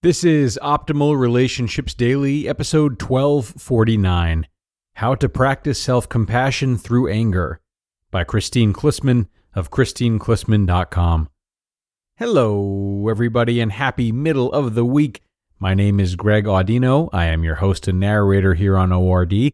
This is Optimal Relationships Daily, episode 1249, How to Practice Self-Compassion Through Anger, by Kristine Klussman of KristineKlussman.com. Hello, everybody, and happy middle of the week. My name is Greg Audino. I am your host and narrator here on ORD,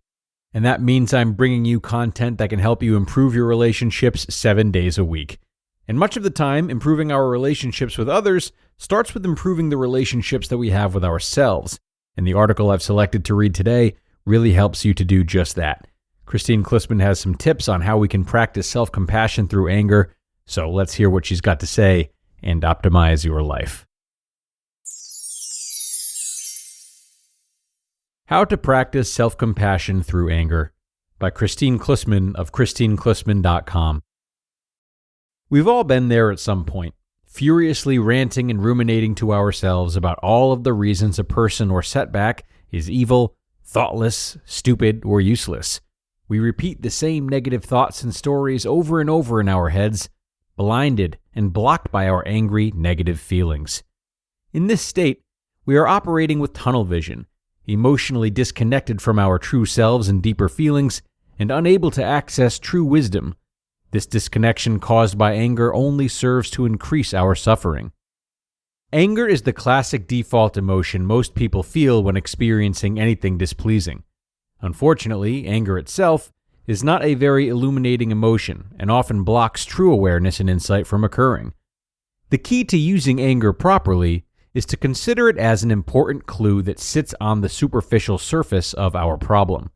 and that means I'm bringing you content that can help you improve your relationships 7 days a week. And much of the time, improving our relationships with others starts with improving the relationships that we have with ourselves. And the article I've selected to read today really helps you to do just that. Kristine Klussman has some tips on how we can practice self-compassion through anger, so let's hear what she's got to say and optimize your life. How to Practice Self-Compassion Through Anger, by Kristine Klussman of KristineKlussman.com. We've all been there at some point, furiously ranting and ruminating to ourselves about all of the reasons a person or setback is evil, thoughtless, stupid, or useless. We repeat the same negative thoughts and stories over and over in our heads, blinded and blocked by our angry, negative feelings. In this state, we are operating with tunnel vision, emotionally disconnected from our true selves and deeper feelings, and unable to access true wisdom. This disconnection caused by anger only serves to increase our suffering. Anger is the classic default emotion most people feel when experiencing anything displeasing. Unfortunately, anger itself is not a very illuminating emotion and often blocks true awareness and insight from occurring. The key to using anger properly is to consider it as an important clue that sits on the superficial surface of our problem.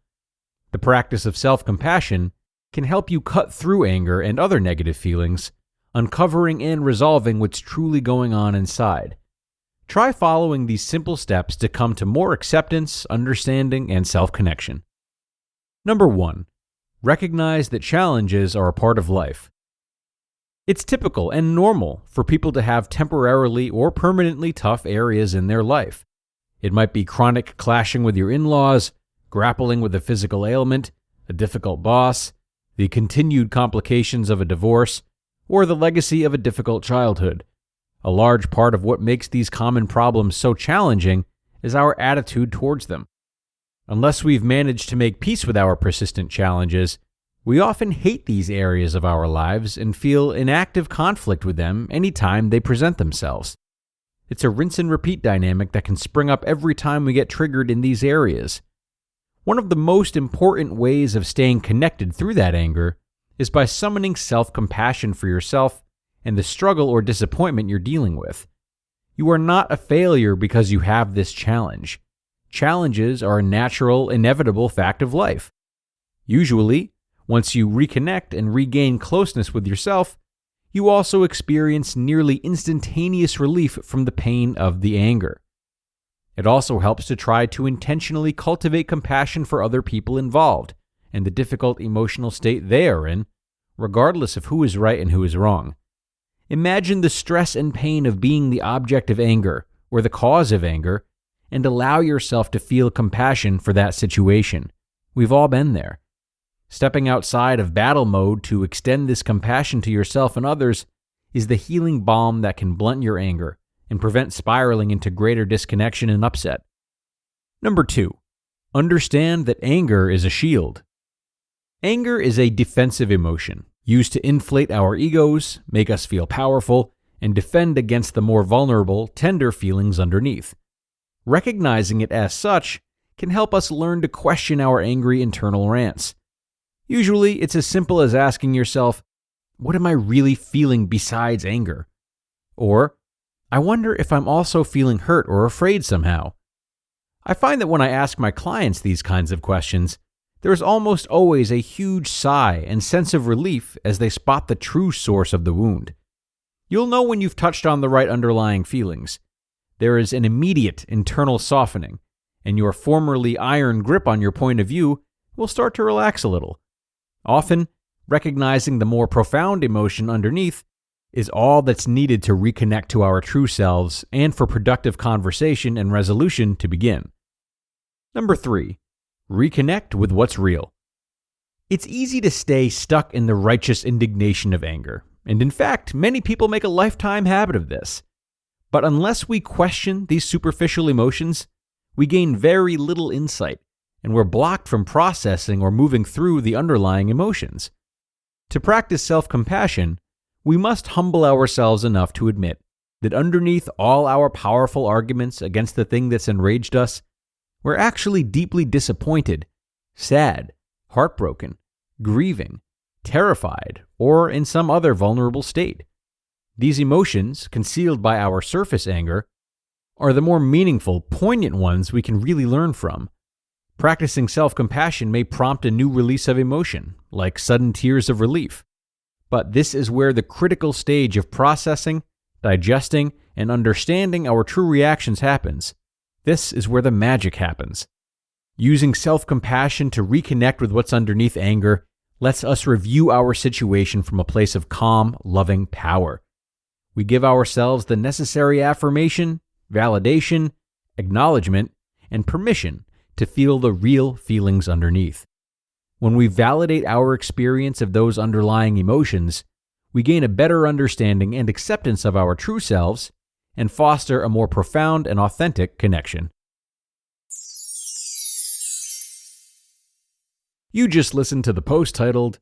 The practice of self-compassion can help you cut through anger and other negative feelings, uncovering and resolving what's truly going on inside. Try following these simple steps to come to more acceptance, understanding, and self-connection. Number 1. Recognize that challenges are a part of life. It's typical and normal for people to have temporarily or permanently tough areas in their life. It might be chronic clashing with your in-laws, grappling with a physical ailment, a difficult boss, the continued complications of a divorce, or the legacy of a difficult childhood. A large part of what makes these common problems so challenging is our attitude towards them. Unless we've managed to make peace with our persistent challenges, we often hate these areas of our lives and feel in active conflict with them anytime they present themselves. It's a rinse and repeat dynamic that can spring up every time we get triggered in these areas. One of the most important ways of staying connected through that anger is by summoning self-compassion for yourself and the struggle or disappointment you're dealing with. You are not a failure because you have this challenge. Challenges are a natural, inevitable fact of life. Usually, once you reconnect and regain closeness with yourself, you also experience nearly instantaneous relief from the pain of the anger. It also helps to try to intentionally cultivate compassion for other people involved and the difficult emotional state they are in, regardless of who is right and who is wrong. Imagine the stress and pain of being the object of anger or the cause of anger, and allow yourself to feel compassion for that situation. We've all been there. Stepping outside of battle mode to extend this compassion to yourself and others is the healing balm that can blunt your anger and prevent spiraling into greater disconnection and upset. Number 2, understand that anger is a shield. Anger is a defensive emotion used to inflate our egos, make us feel powerful, and defend against the more vulnerable, tender feelings underneath. Recognizing it as such can help us learn to question our angry internal rants. Usually, it's as simple as asking yourself, what am I really feeling besides anger? Or, I wonder if I'm also feeling hurt or afraid somehow. I find that when I ask my clients these kinds of questions, there is almost always a huge sigh and sense of relief as they spot the true source of the wound. You'll know when you've touched on the right underlying feelings. There is an immediate internal softening, and your formerly iron grip on your point of view will start to relax a little. Often, recognizing the more profound emotion underneath is all that's needed to reconnect to our true selves and for productive conversation and resolution to begin. Number 3, reconnect with what's real. It's easy to stay stuck in the righteous indignation of anger, and in fact, many people make a lifetime habit of this. But unless we question these superficial emotions, we gain very little insight, and we're blocked from processing or moving through the underlying emotions. To practice self-compassion, we must humble ourselves enough to admit that underneath all our powerful arguments against the thing that's enraged us, we're actually deeply disappointed, sad, heartbroken, grieving, terrified, or in some other vulnerable state. These emotions, concealed by our surface anger, are the more meaningful, poignant ones we can really learn from. Practicing self-compassion may prompt a new release of emotion, like sudden tears of relief. But this is where the critical stage of processing, digesting, and understanding our true reactions happens. This is where the magic happens. Using self-compassion to reconnect with what's underneath anger lets us review our situation from a place of calm, loving power. We give ourselves the necessary affirmation, validation, acknowledgement, and permission to feel the real feelings underneath. When we validate our experience of those underlying emotions, we gain a better understanding and acceptance of our true selves and foster a more profound and authentic connection. You just listened to the post titled,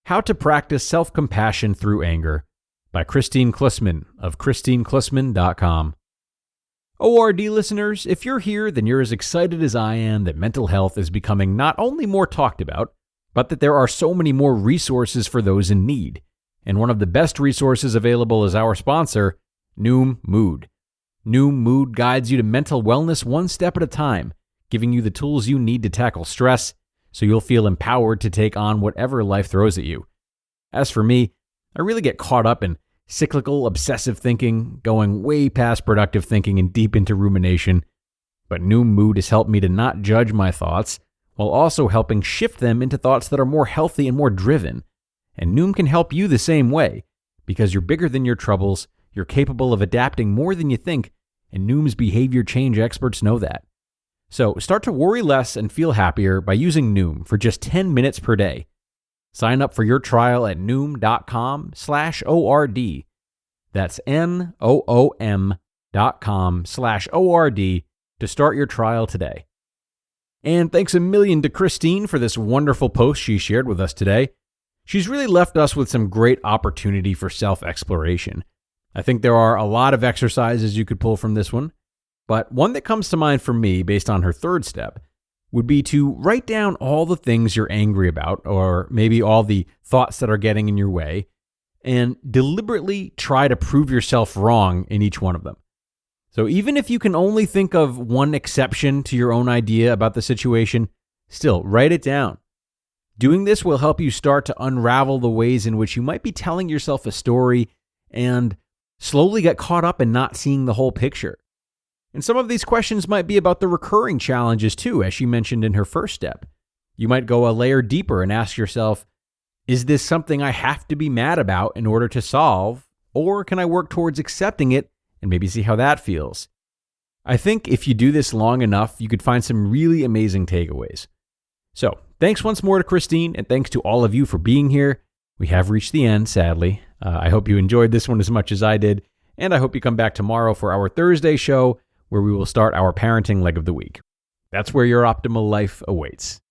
How to Practice Self-Compassion Through Anger by Kristine Klussman of KristineKlussman.com. ORD listeners, if you're here, then you're as excited as I am that mental health is becoming not only more talked about, but that there are so many more resources for those in need. And one of the best resources available is our sponsor, Noom Mood. Noom Mood guides you to mental wellness one step at a time, giving you the tools you need to tackle stress, so you'll feel empowered to take on whatever life throws at you. As for me, I really get caught up in cyclical, obsessive thinking, going way past productive thinking and deep into rumination. But Noom Mood has helped me to not judge my thoughts, while also helping shift them into thoughts that are more healthy and more driven. And Noom can help you the same way, because you're bigger than your troubles, you're capable of adapting more than you think, and Noom's behavior change experts know that. So start to worry less and feel happier by using Noom for just 10 minutes per day. Sign up for your trial at Noom.com/ORD. That's NOOM.com/ORD to start your trial today. And thanks a million to Kristine for this wonderful post she shared with us today. She's really left us with some great opportunity for self-exploration. I think there are a lot of exercises you could pull from this one, but one that comes to mind for me based on her third step would be to write down all the things you're angry about, or maybe all the thoughts that are getting in your way, and deliberately try to prove yourself wrong in each one of them. So even if you can only think of one exception to your own idea about the situation, still write it down. Doing this will help you start to unravel the ways in which you might be telling yourself a story and slowly get caught up in not seeing the whole picture. And some of these questions might be about the recurring challenges too, as she mentioned in her first step. You might go a layer deeper and ask yourself, is this something I have to be mad about in order to solve, or can I work towards accepting it and maybe see how that feels? I think if you do this long enough, you could find some really amazing takeaways. So, thanks once more to Kristine, and thanks to all of you for being here. We have reached the end, sadly. I hope you enjoyed this one as much as I did, and I hope you come back tomorrow for our Thursday show, where we will start our parenting leg of the week. That's where your optimal life awaits.